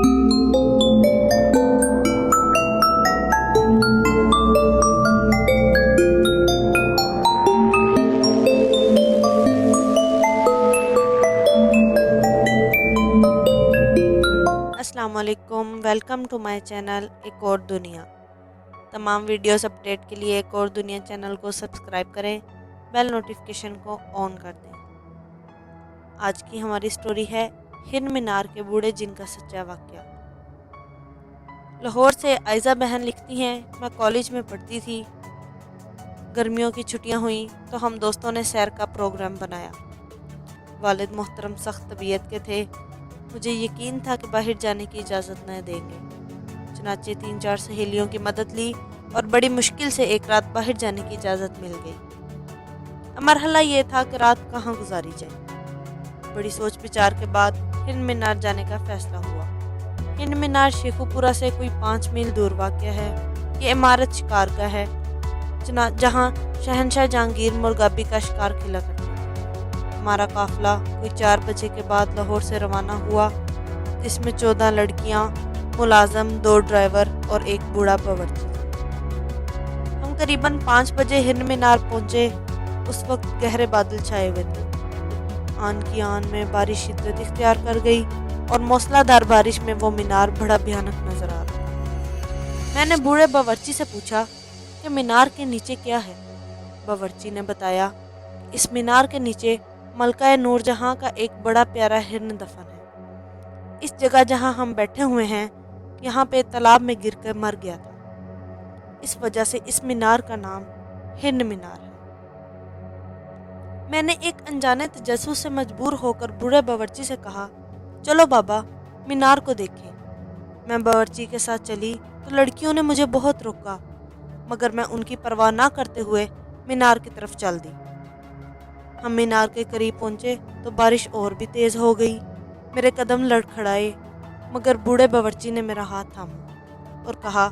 अस्सलाम वालेकुम, welcome to my channel एक और दुनिया। तमाम वीडियोस अपडेट के लिए एक और दुनिया चैनल को सब्सक्राइब करें, बेल नोटिफिकेशन को ऑन कर दें। आज की हमारी स्टोरी है हिरन मीनार के बूढ़े जिन का सच्चा वाक़या। लाहौर से आयज़ा बहन लिखती हैं, मैं कॉलेज में पढ़ती थी। गर्मियों की छुट्टियां हुई तो हम दोस्तों ने सैर का प्रोग्राम बनाया। वालिद मोहतरम सख्त तबीयत के थे। मुझे यकीन था कि बाहर जाने की इजाज़त न देंगे। चनाचे 3-4 सहेलियों की मदद ली और बड़ी मुश्किल से एक रात बाहर जाने की इजाज़त मिल गई। मरहला ये था कि रात कहाँ गुजारी जाए। बड़ी सोच विचार के बाद हिरन मीनार जाने का फ़ैसला हुआ। हिरन मीनार शेखुपुरा से कोई 5 मील दूर वाक़ है। ये इमारत शिकार का है जहाँ शहनशाह जहांगीर मुर्गाबी का शिकार खिला करते थे। हमारा काफ़िला कोई 4 बजे के बाद लाहौर से रवाना हुआ, जिसमें 14 लड़कियां, मुलाजम, 2 ड्राइवर और एक बूढ़ा बावर्ची। हम करीबन 5 बजे हिरन मीनार पहुंचे। उस वक्त गहरे बादल छाए हुए थे। आन की आन में बारिश शिद्दत इख्तियार कर गई और मौसलाधार बारिश में वो मीनार बड़ा भयानक नजर आ रहा। मैंने बूढ़े बावर्ची से पूछा कि मीनार के नीचे क्या है। बावर्ची ने बताया कि इस मीनार के नीचे मलका नूरजहां का एक बड़ा प्यारा हिरन दफन है। इस जगह जहां हम बैठे हुए हैं, यहाँ पे तालाब में गिरकर मर गया था। इस वजह से इस मीनार का नाम हिरन मीनार है। मैंने एक अनजाने तजस्सुस से मजबूर होकर बूढ़े बावर्ची से कहा, चलो बाबा मीनार को देखें। मैं बावर्ची के साथ चली तो लड़कियों ने मुझे बहुत रोका, मगर मैं उनकी परवाह ना करते हुए मीनार की तरफ चल दी। हम मीनार के करीब पहुंचे तो बारिश और भी तेज़ हो गई। मेरे कदम लड़खड़ाए, मगर बूढ़े बावर्ची ने मेरा हाथ थामा और कहा,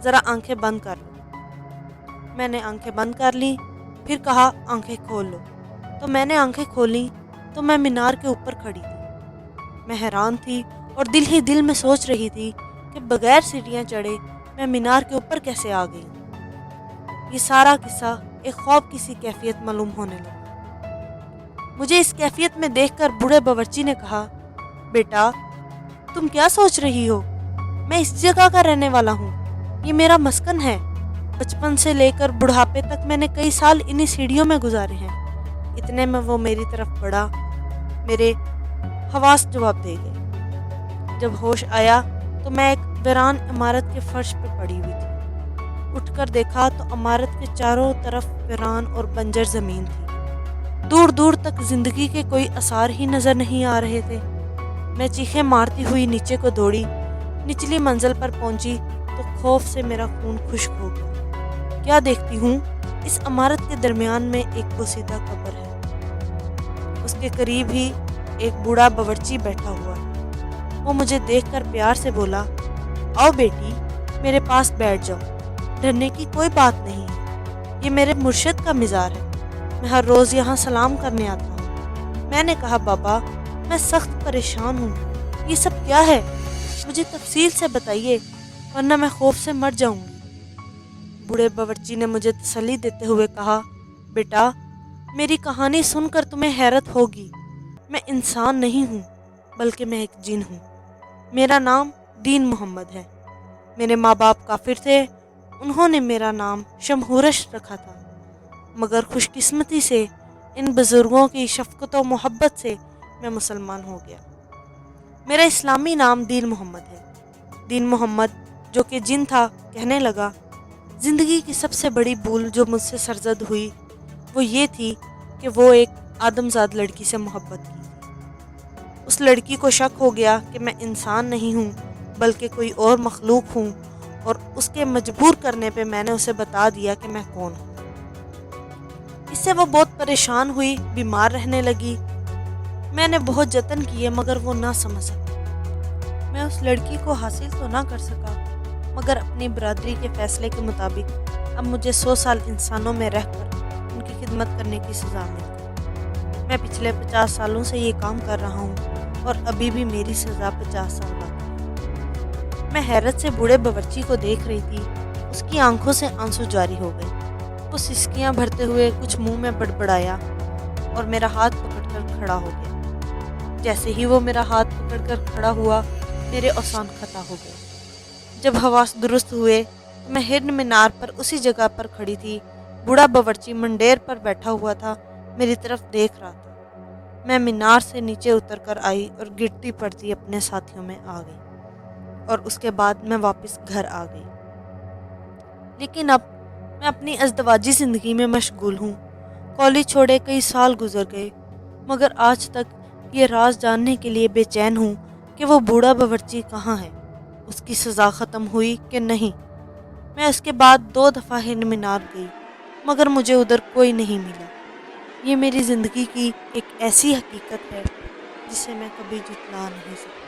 ज़रा आंखें बंद कर लो। मैंने आंखें बंद कर ली, फिर कहा, आंखें खोल लो। तो मैंने आंखें खोली तो मैं मीनार के ऊपर खड़ी थी। मैं हैरान थी और दिल ही दिल में सोच रही थी कि बगैर सीढ़ियाँ चढ़े मैं मीनार के ऊपर कैसे आ गई। ये सारा किस्सा एक ख्वाब की सी कैफियत मालूम होने लगा। मुझे इस कैफियत में देखकर बूढ़े बावर्ची ने कहा, बेटा तुम क्या सोच रही हो? मैं इस जगह का रहने वाला हूँ। ये मेरा मस्कन है। बचपन से लेकर बुढ़ापे तक मैंने कई साल इन्हीं सीढ़ियों में गुजारे हैं। इतने में वो मेरी तरफ बढ़ा। मेरे हवास जवाब दे गए। जब होश आया तो मैं एक वीरान इमारत के फर्श पे पड़ी हुई थी। उठकर देखा तो इमारत के चारों तरफ वीरान और बंजर ज़मीन थी। दूर दूर तक जिंदगी के कोई आसार ही नजर नहीं आ रहे थे। मैं चीखें मारती हुई नीचे को दौड़ी। निचली मंजिल पर पहुंची तो खौफ से मेरा खून खुश्क हो गया। क्या देखती हूँ, इस इमारत के दरमियान में एक बोसीदा कब्र है। उसके करीब ही एक बूढ़ा बावर्ची बैठा हुआ है। वो मुझे देखकर प्यार से बोला, आओ बेटी मेरे पास बैठ जाओ। डरने की कोई बात नहीं है। ये मेरे मुर्शिद का मिज़ार है। मैं हर रोज़ यहाँ सलाम करने आता हूँ। मैंने कहा, बाबा मैं सख्त परेशान हूँ। ये सब क्या है? मुझे तफसील से बताइए, वरना मैं खौफ से मर जाऊँगी। बूढ़े बावर्ची ने मुझे तसल्ली देते हुए कहा, बेटा मेरी कहानी सुनकर तुम्हें हैरत होगी। मैं इंसान नहीं हूँ, बल्कि मैं एक जिन हूँ। मेरा नाम दीन मोहम्मद है। मेरे माँ बाप काफिर थे। उन्होंने मेरा नाम शमहूरश रखा था, मगर खुशकिस्मती से इन बुजुर्गों की शफकत और मोहब्बत से मैं मुसलमान हो गया। मेरा इस्लामी नाम दीन मोहम्मद है। दीन मोहम्मद जो कि जिन था कहने लगा, ज़िंदगी की सबसे बड़ी भूल जो मुझसे सरजद हुई वो ये थी कि वो एक आदमजाद लड़की से मोहब्बत की। उस लड़की को शक हो गया कि मैं इंसान नहीं हूँ बल्कि कोई और मखलूक हूँ, और उसके मजबूर करने पे मैंने उसे बता दिया कि मैं कौन हूँ। इससे वो बहुत परेशान हुई, बीमार रहने लगी। मैंने बहुत जतन किए मगर वो ना समझ सका। मैं उस लड़की को हासिल तो ना कर सका, मगर अपनी बरादरी के फैसले के मुताबिक अब मुझे 100 साल इंसानों में रहकर उनकी खिदमत करने की सज़ा मिली। मैं पिछले 50 सालों से ये काम कर रहा हूँ और अभी भी मेरी सज़ा 50 साल बाकी है। میں حیرت سے بوڑھے باورچی کو دیکھ رہی تھی۔ اس کی آنکھوں سے آنسو جاری ہو گئے۔ وہ سسکیاں بھرتے ہوئے کچھ منہ میں بڑبڑایا اور میرا ہاتھ پکڑ کر کھڑا ہو گیا۔ جیسے ہی وہ میرا ہاتھ پکڑ کر کھڑا ہوا، میرے اوسان ختم ہو گئے۔ جب حواس درست ہوئے تو میں ہرن مینار پر اسی جگہ پر کھڑی تھی۔ بوڑھا باورچی منڈیر پر بیٹھا ہوا تھا، میری طرف دیکھ رہا تھا۔ میں مینار سے نیچے اتر کر آئی اور گرتی پڑتی اپنے ساتھیوں میں آ گئی، اور اس کے بعد میں واپس گھر آ گئی۔ لیکن اب میں اپنی ازدواجی زندگی میں مشغول ہوں۔ کالج چھوڑے کئی سال گزر گئے، مگر آج تک یہ راز جاننے کے لیے بے چین ہوں کہ وہ بوڑھا باورچی کہاں ہے، اس کی سزا ختم ہوئی کہ نہیں۔ میں اس کے بعد 2 دفعہ ہرن مینار گئی، مگر مجھے ادھر کوئی نہیں ملا۔ یہ میری زندگی کی ایک ایسی حقیقت ہے جسے میں کبھی جھٹلا نہیں سکتی۔